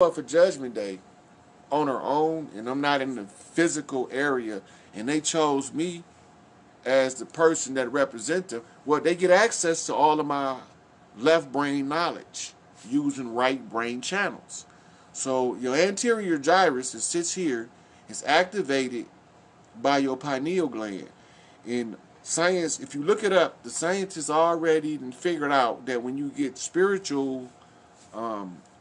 up for Judgment Day on her own, and I'm not in the physical area, and they chose me as the person that represents them, well, they get access to all of my left brain knowledge using right brain channels. So your anterior gyrus that sits here is activated by your pineal gland. In science, if you look it up, the scientists already figured out that when you get spiritual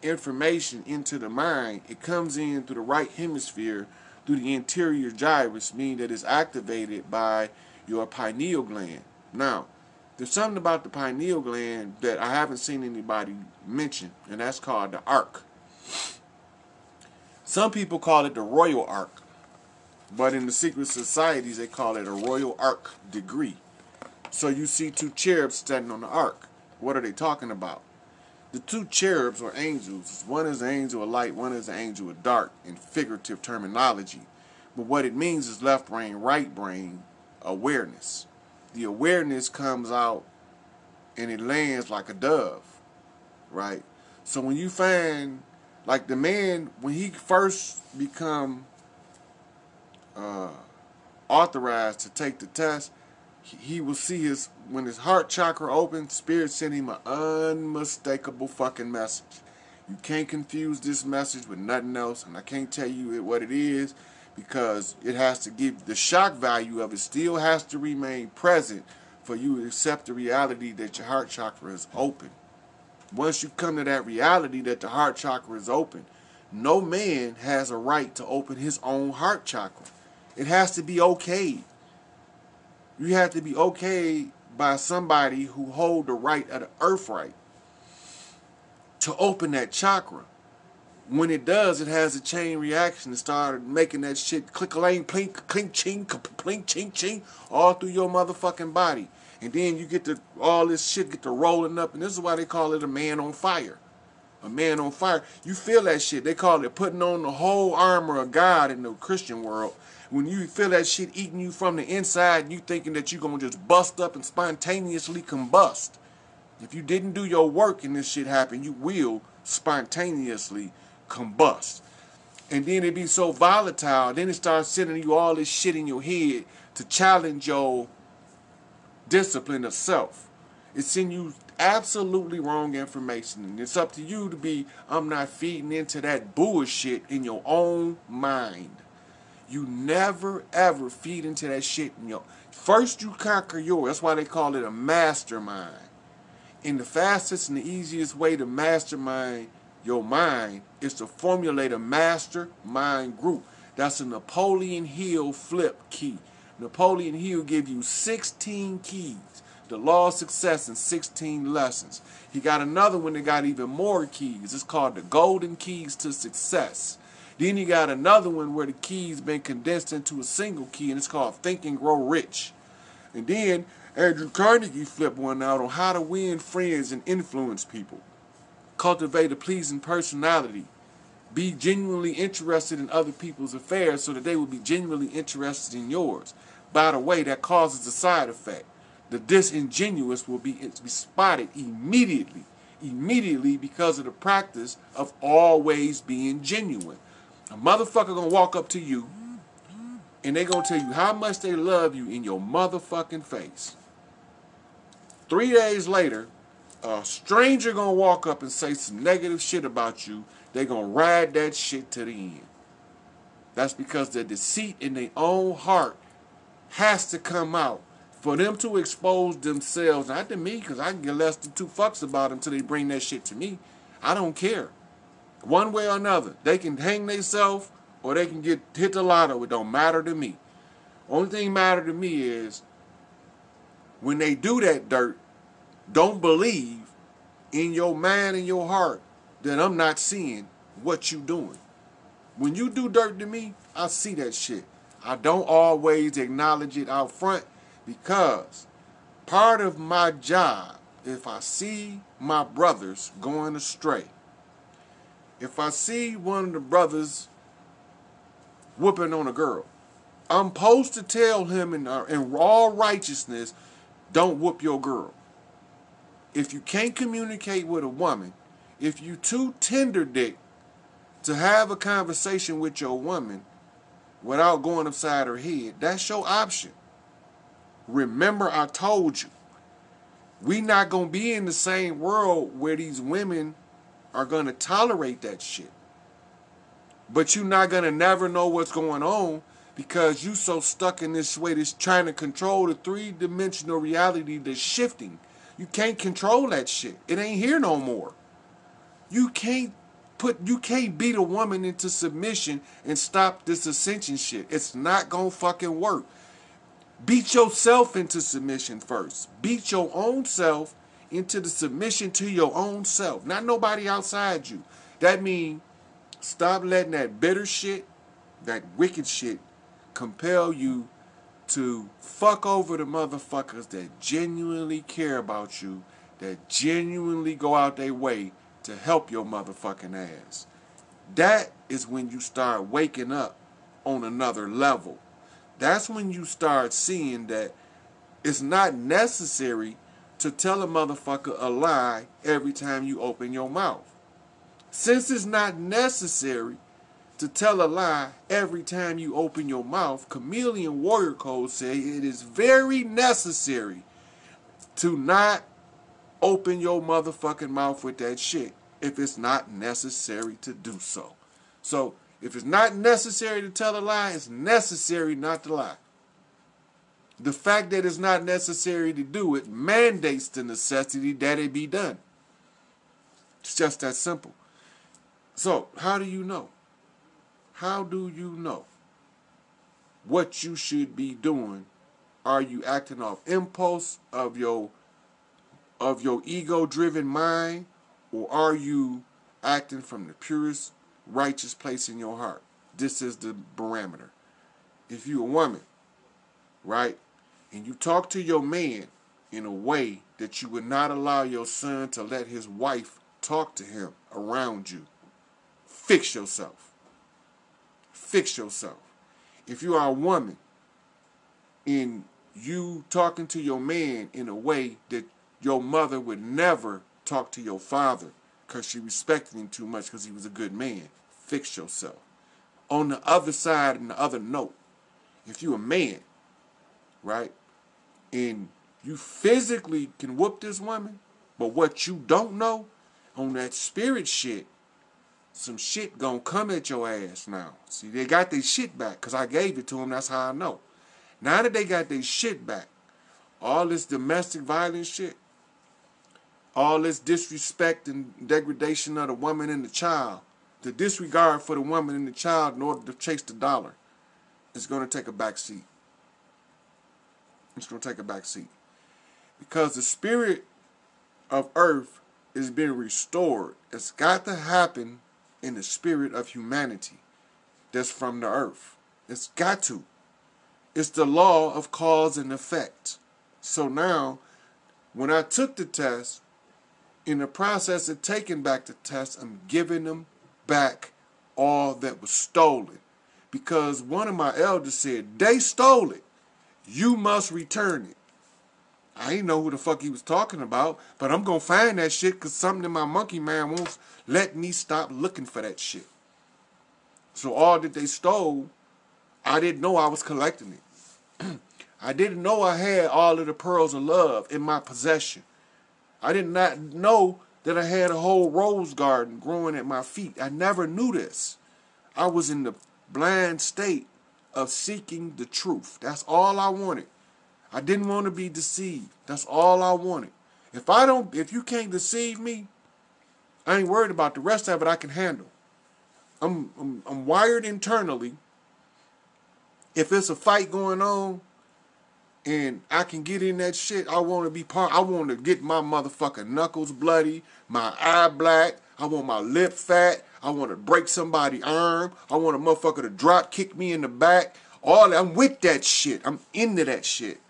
information into the mind, it comes in through the right hemisphere through the anterior gyrus, meaning that it's activated by your pineal gland. Now, there's something about the pineal gland that I haven't seen anybody mention, and that's called the arc. Some people call it the royal arc, but in the secret societies they call it a royal arc degree. So you see two cherubs standing on the arc. What are they talking about? The two cherubs are angels. One is an angel of light, one is an angel of dark in figurative terminology. But what it means is left brain, right brain awareness. The awareness comes out and it lands like a dove, right? So when you find, like the man, when he first become authorized to take the test, he will see when his heart chakra opens, Spirit sent him an unmistakable fucking message. You can't confuse this message with nothing else, and I can't tell you what it is because it has to give, the shock value of it still has to remain present for you to accept the reality that your heart chakra is open. Once you come to that reality that the heart chakra is open, no man has a right to open his own heart chakra. It has to be okay. You have to be okay by somebody who hold the right of the earth right to open that chakra. When it does, it has a chain reaction and start making that shit click-a-lang, plink, clink, ching, plink, ching, ching, all through your motherfucking body. And then you get to, all this shit get to rolling up, and this is why they call it a man on fire. A man on fire. You feel that shit. They call it putting on the whole armor of God in the Christian world. When you feel that shit eating you from the inside, you thinking that you're going to just bust up and spontaneously combust. If you didn't do your work and this shit happen, you will spontaneously combust. And then it be so volatile, then it starts sending you all this shit in your head to challenge your discipline of self. It's sending you absolutely wrong information, and it's up to you to be, I'm not feeding into that bullshit in your own mind. You never ever feed into that shit in your, first you conquer yours. That's why they call it a mastermind. And the fastest and the easiest way to mastermind your mind is to formulate a mastermind group. That's a Napoleon Hill flip key. Napoleon Hill give you 16 keys. The law of success in 16 lessons. He got another one that got even more keys. It's called the golden keys to success. Then he got another one where the keys been condensed into a single key, and it's called Think and Grow Rich. And then Andrew Carnegie flipped one out on how to win friends and influence people. Cultivate a pleasing personality. Be genuinely interested in other people's affairs so that they will be genuinely interested in yours. By the way, that causes a side effect. The disingenuous will be spotted immediately because of the practice of always being genuine. A motherfucker gonna walk up to you and they gonna tell you how much they love you in your motherfucking face. 3 days later, a stranger gonna walk up and say some negative shit about you. They gonna ride that shit to the end. That's because the deceit in their own heart has to come out for them to expose themselves. Not to me, because I can give less than 2 fucks about them until they bring that shit to me. I don't care. One way or another. They can hang themselves or they can get hit the lotto. It don't matter to me. Only thing matter to me is when they do that dirt, don't believe in your mind and your heart that I'm not seeing what you doing. When you do dirt to me, I see that shit. I don't always acknowledge it out front because part of my job, if I see my brothers going astray, if I see one of the brothers whooping on a girl, I'm supposed to tell him in all righteousness, don't whoop your girl. If you can't communicate with a woman, if you too tender dick To have a conversation with your woman without going upside her head, that's your option. Remember, I told you, we not going to be in the same world where these women are going to tolerate that shit. But you're not going to never know what's going on because you so stuck in this way that's trying to control the three-dimensional reality that's shifting. You can't control that shit. It ain't here no more. You can't beat a woman into submission and stop this ascension shit. It's not gonna fucking work. Beat yourself into submission first. Beat your own self into the submission to your own self. Not nobody outside you. That means stop letting that bitter shit, that wicked shit, compel you to fuck over the motherfuckers that genuinely care about you, that genuinely go out their way to help your motherfucking ass. That is when you start waking up on another level. That's when you start seeing that it's not necessary to tell a motherfucker a lie every time you open your mouth. Since it's not necessary to tell a lie every time you open your mouth, Chameleon Warrior Code say it is very necessary to not open your motherfucking mouth with that shit if it's not necessary to do so. So, if it's not necessary to tell a lie, it's necessary not to lie. The fact that it's not necessary to do it mandates the necessity that it be done. It's just that simple. So, how do you know? How do you know what you should be doing? Are you acting off impulse of your ego-driven mind, or are you acting from the purest, righteous place in your heart? This is the barometer. If you're a woman, right, and you talk to your man in a way that you would not allow your son to let his wife talk to him around you, fix yourself. Fix yourself. If you are a woman and you talking to your man in a way that your mother would never talk to your father because she respected him too much because he was a good man, fix yourself. On the other side, and the other note, if you a man, right, and you physically can whoop this woman, but what you don't know, on that spirit shit, some shit gonna come at your ass now. See, they got their shit back because I gave it to them. That's how I know. Now that they got their shit back, all this domestic violence shit, all this disrespect and degradation of the woman and the child, the disregard for the woman and the child in order to chase the dollar, is going to take a back seat. It's going to take a back seat. Because the spirit of earth is being restored. It's got to happen in the spirit of humanity that's from the earth. It's got to. It's the law of cause and effect. So now, when I took the test, in the process of taking back the test, I'm giving them back all that was stolen. Because one of my elders said, they stole it. You must return it. I didn't know who the fuck he was talking about, but I'm going to find that shit because something in my monkey mind won't let me stop looking for that shit. So all that they stole, I didn't know I was collecting it. I didn't know I had all of the pearls of love in my possession. I did not know that I had a whole rose garden growing at my feet. I never knew this. I was in the blind state of seeking the truth. That's all I wanted. I didn't want to be deceived. That's all I wanted. If you can't deceive me, I ain't worried about the rest of it. I can handle. I'm wired internally. If it's a fight going on and I can get in that shit, I want to be part. I want to get my motherfucking knuckles bloody, my eye black. I want my lip fat. I want to break somebody's arm. I want a motherfucker to drop kick me in the back. I'm with that shit. I'm into that shit.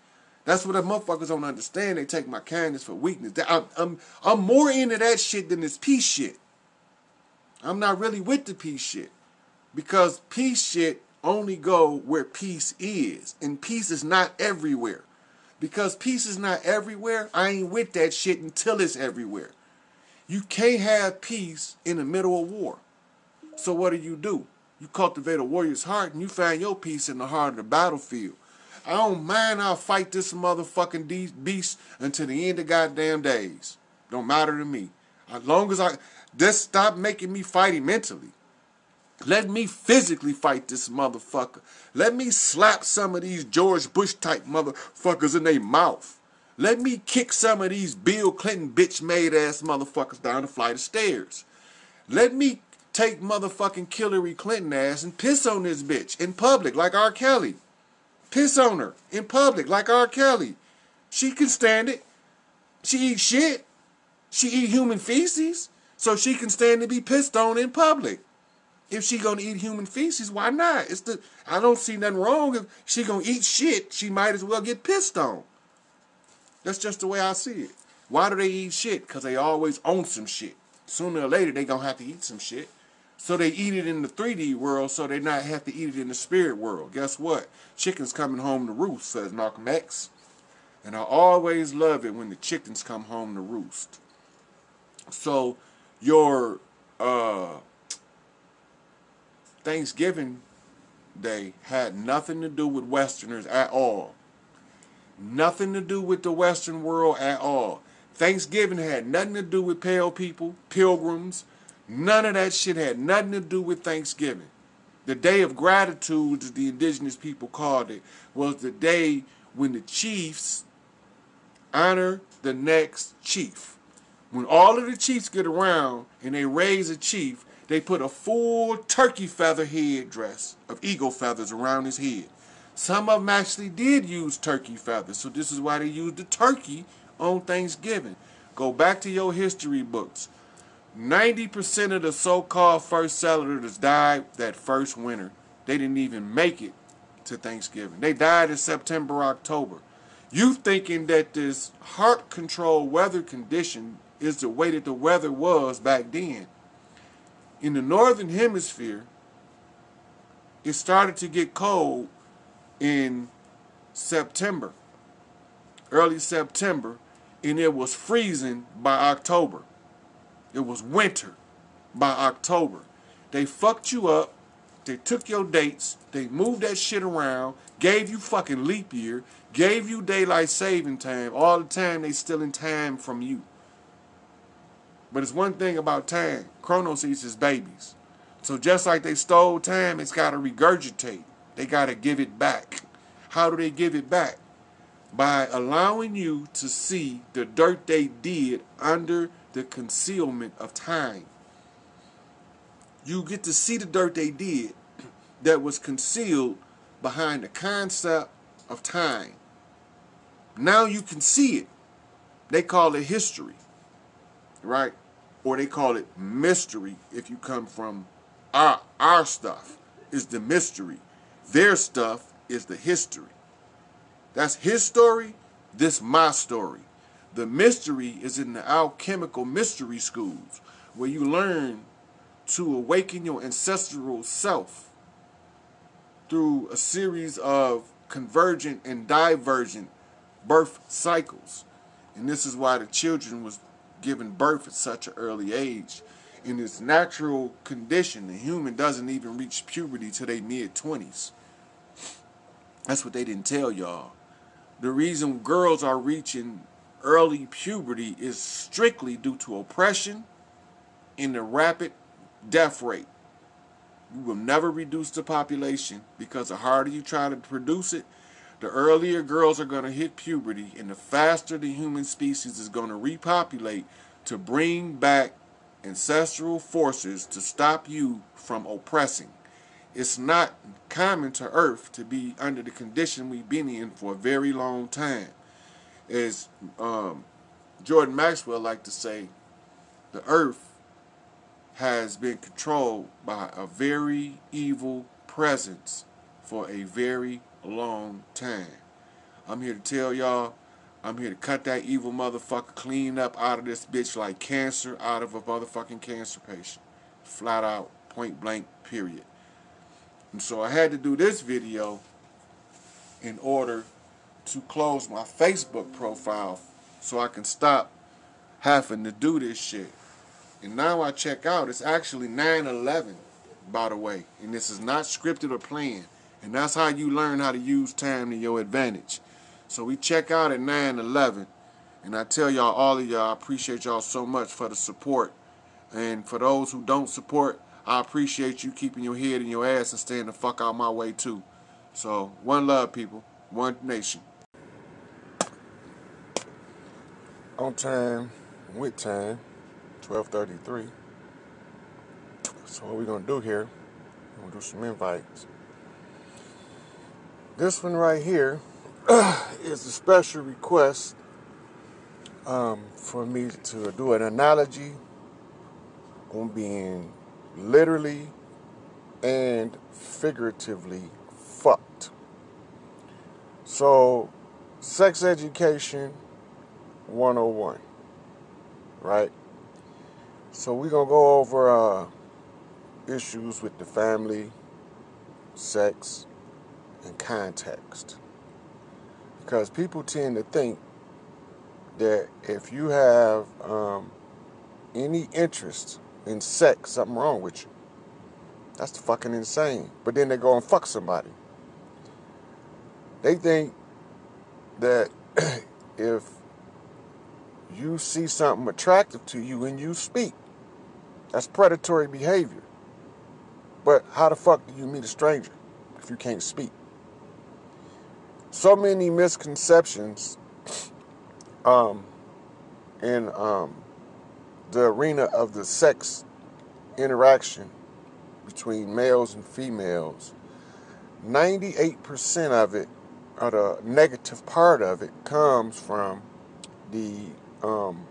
That's what the motherfuckers don't understand. They take my kindness for weakness. I'm more into that shit than this peace shit. I'm not really with the peace shit. Because peace shit only go where peace is. And peace is not everywhere. Because peace is not everywhere, I ain't with that shit until it's everywhere. You can't have peace in the middle of war. So what do? You cultivate a warrior's heart and you find your peace in the heart of the battlefield. I don't mind, I'll fight this motherfucking beast until the end of goddamn days. Don't matter to me. As long as just stop making me fight him mentally. Let me physically fight this motherfucker. Let me slap some of these George Bush type motherfuckers in their mouth. Let me kick some of these Bill Clinton bitch made ass motherfuckers down the flight of stairs. Let me take motherfucking Hillary Clinton ass and piss on this bitch in public like R. Kelly. Piss on her in public like R. Kelly. She can stand it. She eat shit. She eat human feces. So she can stand to be pissed on in public. If she gonna eat human feces, why not? I don't see nothing wrong. If she gonna eat shit, she might as well get pissed on. That's just the way I see it. Why do they eat shit? Because they always own some shit. Sooner or later, they gonna have to eat some shit. So they eat it in the 3D world, so they not have to eat it in the spirit world. Guess what? Chicken's coming home to roost, says Malcolm X. And I always love it when the chickens come home to roost. So your Thanksgiving Day had nothing to do with Westerners at all. Nothing to do with the Western world at all. Thanksgiving had nothing to do with pale people, pilgrims. None of that shit had nothing to do with Thanksgiving. The Day of Gratitude, as the indigenous people called it, was the day when the chiefs honor the next chief. When all of the chiefs get around and they raise a chief, they put a full turkey feather headdress of eagle feathers around his head. Some of them actually did use turkey feathers, so this is why they used the turkey on Thanksgiving. Go back to your history books. 90% of the so-called first settlers died that first winter. They didn't even make it to Thanksgiving. They died in September, October. You thinking that this heart-controlled weather condition is the way that the weather was back then. In the northern hemisphere, it started to get cold in September, early September, and it was freezing by October. It was winter by October. They fucked you up. They took your dates. They moved that shit around, gave you fucking leap year, gave you daylight saving time. All the time they stealing time from you. But it's one thing about time. Chronos eats his babies. So just like they stole time, it's got to regurgitate. They got to give it back. How do they give it back? By allowing you to see the dirt they did under the concealment of time. You get to see the dirt they did that was concealed behind the concept of time. Now you can see it. They call it history. Right? Or they call it mystery if you come from our stuff is the mystery. Their stuff is the history. That's his story, this my story. The mystery is in the alchemical mystery schools where you learn to awaken your ancestral self through a series of convergent and divergent birth cycles. And this is why the children was given birth at such an early age. In its natural condition, the human doesn't even reach puberty till they mid-20s. That's what they didn't tell y'all. The reason girls are reaching early puberty is strictly due to oppression and the rapid death rate. You will never reduce the population because the harder you try to produce it, the earlier girls are going to hit puberty, and the faster the human species is going to repopulate to bring back ancestral forces to stop you from oppressing. It's not common to Earth to be under the condition we've been in for a very long time. As Jordan Maxwell liked to say, the Earth has been controlled by a very evil presence for a very long time. I'm here to tell y'all, I'm here to cut that evil motherfucker clean up out of this bitch like cancer out of a motherfucking cancer patient. Flat out, point blank, period. And so I had to do this video in order to close my Facebook profile so I can stop having to do this shit. And now I check out, it's actually 9/11. by the way. And this is not scripted or planned. And that's how you learn how to use time to your advantage. So we check out at 9/11. And I tell y'all, all of y'all, I appreciate y'all so much for the support. And for those who don't support, I appreciate you keeping your head in your ass and staying the fuck out my way too. So, one love, people. One nation. On time, with time, 12:33. So what we're going to do here, we're going to do some invites. This one right here is a special request for me to do an analogy on being literally and figuratively fucked. So, sex education 101, right? So we're going to go over issues with the family, sex, and context. Because people tend to think that if you have any interest in sex, something wrong with you. That's fucking insane. But then they go and fuck somebody. They think that if you see something attractive to you and you speak, that's predatory behavior. But how the fuck do you meet a stranger if you can't speak? So many misconceptions in the arena of the sex interaction between males and females. 98% of it, or the negative part of it, comes from the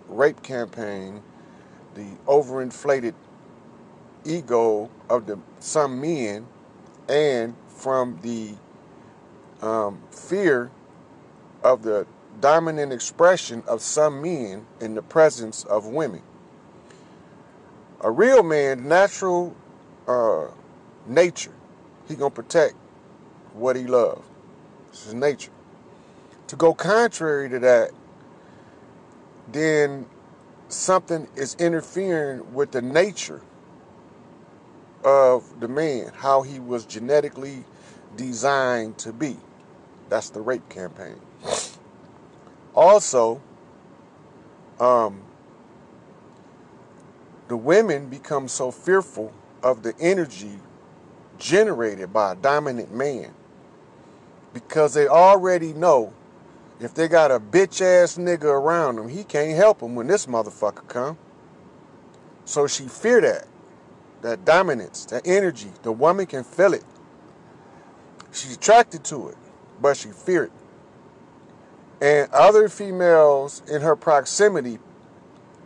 rape campaign, the overinflated ego of some men, and from the fear of the dominant expression of some men in the presence of women. A real man, natural nature, he gonna protect what he loves. It's his nature. To go contrary to that, then something is interfering with the nature of the man, how he was genetically designed to be. That's the rape campaign. Also, the women become so fearful of the energy generated by a dominant man because they already know if they got a bitch-ass nigga around them, he can't help them when this motherfucker come. So she fear that dominance, that energy. The woman can feel it. She's attracted to it, but she fear it. And other females in her proximity,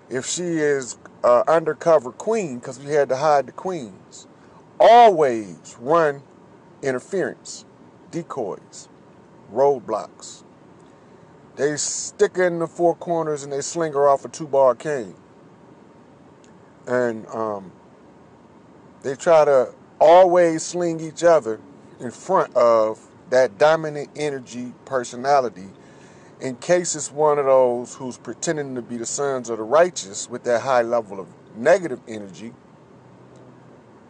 if she is undercover queen, because we had to hide the queens, always run interference, decoys, roadblocks. They stick her in the four corners and they sling her off a 2-bar cane. And they try to always sling each other in front of that dominant energy personality in case it's one of those who's pretending to be the sons of the righteous with that high level of negative energy.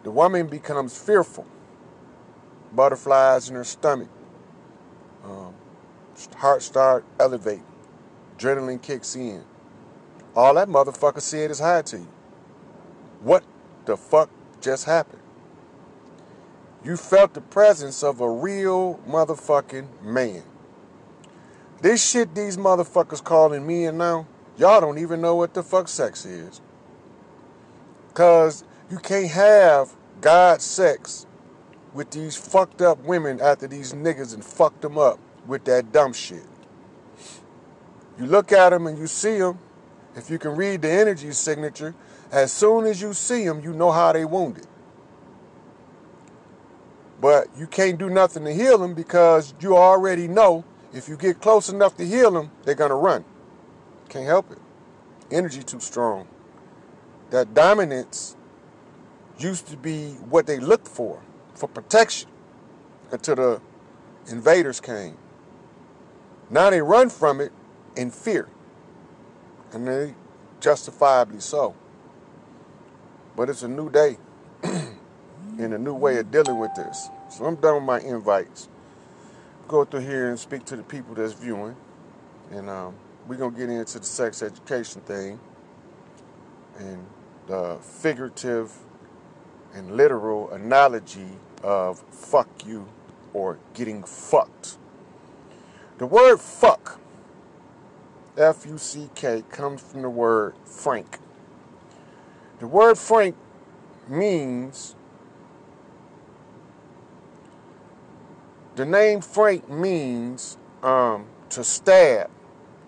The woman becomes fearful. Butterflies in her stomach. Heart start elevating. Adrenaline kicks in. All that motherfucker said is hi to you. What the fuck just happened? You felt the presence of a real motherfucking man. This shit these motherfuckers calling men now, y'all don't even know what the fuck sex is. Because you can't have God sex with these fucked up women after these niggas and fucked them up with that dumb shit. You look at them and you see them. If you can read the energy signature, as soon as you see them, you know how they wounded. But you can't do nothing to heal them because you already know if you get close enough to heal them, they're going to run. Can't help it. Energy too strong. That dominance used to be what they looked for protection, until the invaders came. Now they run from it in fear. And they justifiably so. But it's a new day. and a new way of dealing with this. So I'm done with my invites. Go through here and speak to the people that's viewing. And we're going to get into the sex education thing and the figurative and literal analogy of fuck you or getting fucked. The word fuck, F-U-C-K, comes from the word frank. The word frank means, the name Frank means to stab,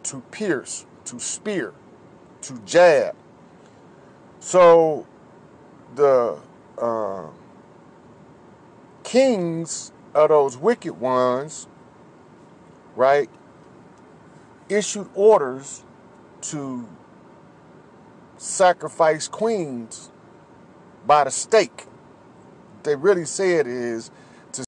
to pierce, to spear, to jab. So the kings of those wicked ones, right, issued orders to sacrifice queens by the stake. What they really said is,